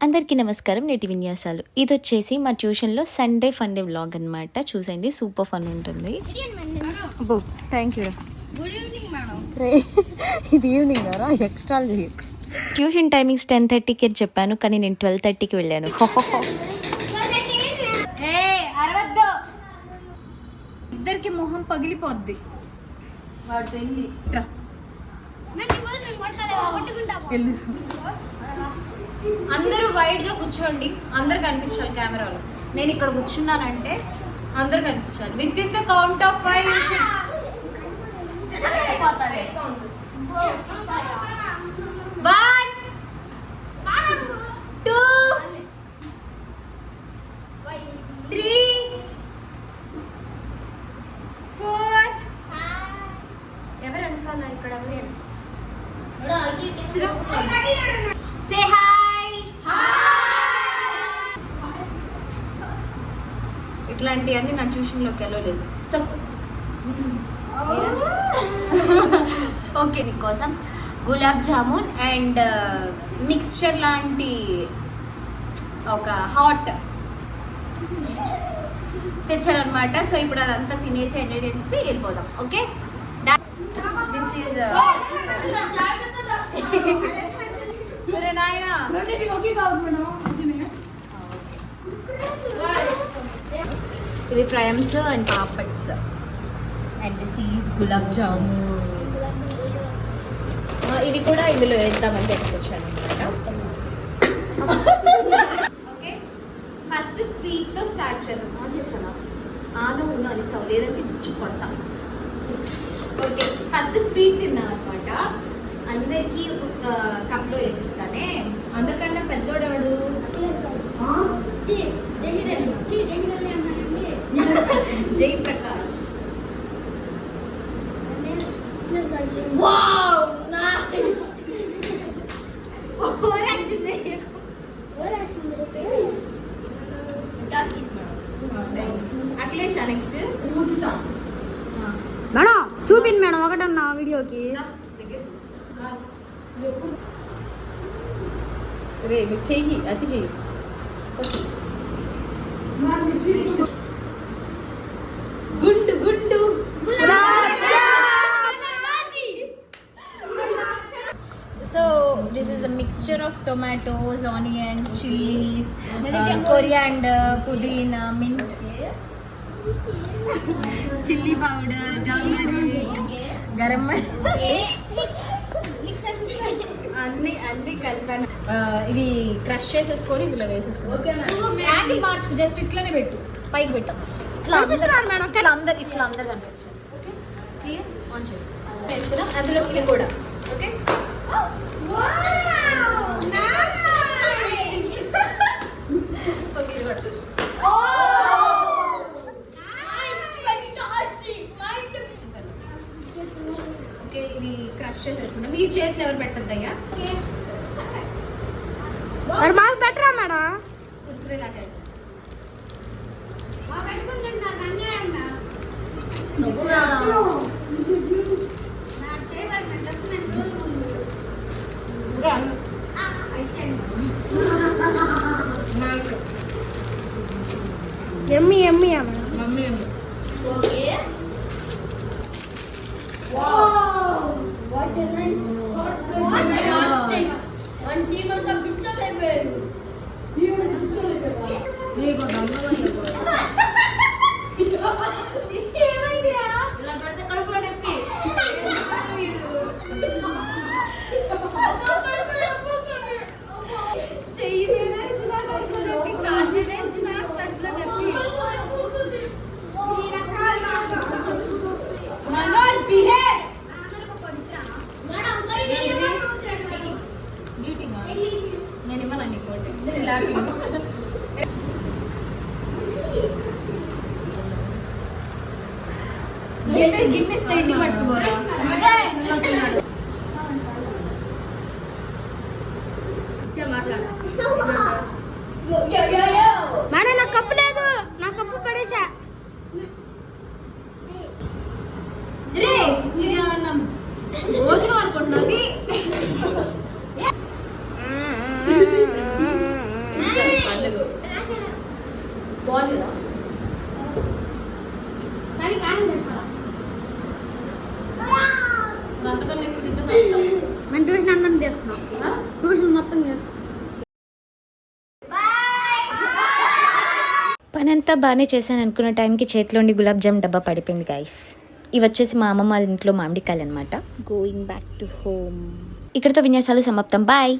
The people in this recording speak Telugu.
అందరికీ నమస్కారం. నేటి విన్యాసాలు. ఇది వచ్చేసి మా ట్యూషన్లో సండే ఫన్ డే వ్లాగ్ అనమాట. చూసండి, సూపర్ ఫన్ ఉంటుంది. అబ్బో thank you. Good evening madam. ఇది ఈవినింగ్ రా, ఎక్స్ట్రా చెయ్యి. ట్యూషన్ టైమింగ్స్ 10:30కి అని చెప్పాను, కానీ నేను 12:30కి వెళ్ళాను. ఇద్దరికి మొహం పగిలిపోద్ది. వాడు వెళ్ళి అందరూ వైడ్ గా కూర్చోండి, అందరు కనిపించాలి కెమెరాలో. నేను ఇక్కడ కూర్చున్నానంటే అందరు కనిపించాలి. With in the count of 5 1 2 3 4 ఎవరు అనుకోనా ఇక్కడ సే హాయ్. ఇట్లాంటివన్నీ నా ట్యూషన్లోకి వెళ్ళలేదు. సో ఓకే, మీకోసం గులాబ్ జామున్ అండ్ మిక్స్చర్ లాంటి ఒక హాట్ తెచ్చారనమాట. సో ఇప్పుడు అదంతా తినేసి ఎంజాయ్ చేసేసి వెళ్ళిపోదాం. ఓకే, దిస్ ఈజ్ ఇది fryums and papads and this is gulab jamun. ఇది కూడా ఇందులో వేద్దామని తీసుకొచ్చాను అనమాట. ఓకే, ఫస్ట్ స్వీట్తో స్టార్ట్ చేద్దాం. ఆన్ చేసాను ఆను అని సౌ లేదంటే తెచ్చి కొడతాను. ఓకే, ఫస్ట్ స్వీట్ తిన్నాం అనమాట. అందరికి కప్లో వేసిస్తానే. అందరికన్నా పెద్దోడవాడు జయప్రకాష్. అఖిలేష్ నెక్స్ట్ మేడం చూపింది మేడం ఒకటన్నా వీడియోకి. రే చెయ్యి, అది చెయ్యి. గుండు గుండు so this is a mixture of tomatoes, onions, chillies, coriander, పుదీనా, మింట్, చిల్లీ పౌడర్, గరం అన్ని కలిపాను. ఇవి క్రష్ చేసేసుకొని ఇందులో వేసేసుకున్నాం. యాంగిల్ మార్చుకు జస్ట్ ఇట్లానే పెట్టు, పైకి పెట్టాం. ఇట్లా అందరు కనిపించారు. ఓకే, ఆన్ చేసుకున్నాం, వేసుకున్నాం. అందులో ఇది కూడా. ఓకే, ఇది కూడా. ఓకే, ఇవి క్రష్ చేసేసుకున్నాం. మీ చేతులు ఎవరు పెట్టద్దయ్యా? మాకు పెట్టరా మేడం? కుర్కురేలాగా ఎమ్మి ఎమ్మి mummy. Okay, what is nice. One team అంతా పిక్చర్ అయిపోయారు. ఏమైందిరా? ఇలా పెడితే కడుపులో నొప్పి. చెయ్యి మీద వేసినా కడుపులో నొప్పి, కాలు మీద వేసినా కడుపులో నొప్పి. మనోజ్ బిహేవ్. నేను ఇవ్వను నీకోటి. గిన్నెస్తే ఇంటికి పట్టుకోరా. మేడం నాకు కప్పు లేదు, నా కప్పు పడేసా. రే ఇది అన్నం భోజనం అనుకుంటున్నది. కావాలి కదా కానీ కారం తెచ్చుకోరా. అంతకన్నా ఎక్కువ తింటే సస్తాం. మేము ట్యూషన్ అందరం చేస్తున్నాం. ట్యూషన్ మొత్తం చేస్తున్నాం. పని అంతా బాగానే చేశాను అనుకున్న టైంకి చేతిలోండి గులాబ్ జామ్ డబ్బా పడిపోయింది గైస్. ఇవి వచ్చేసి మా అమ్మమ్మ వాళ్ళ ఇంట్లో మామిడికాయలు అనమాట. Going back to home. ఇక్కడితో విన్యాసాలు సమాప్తం. బాయ్.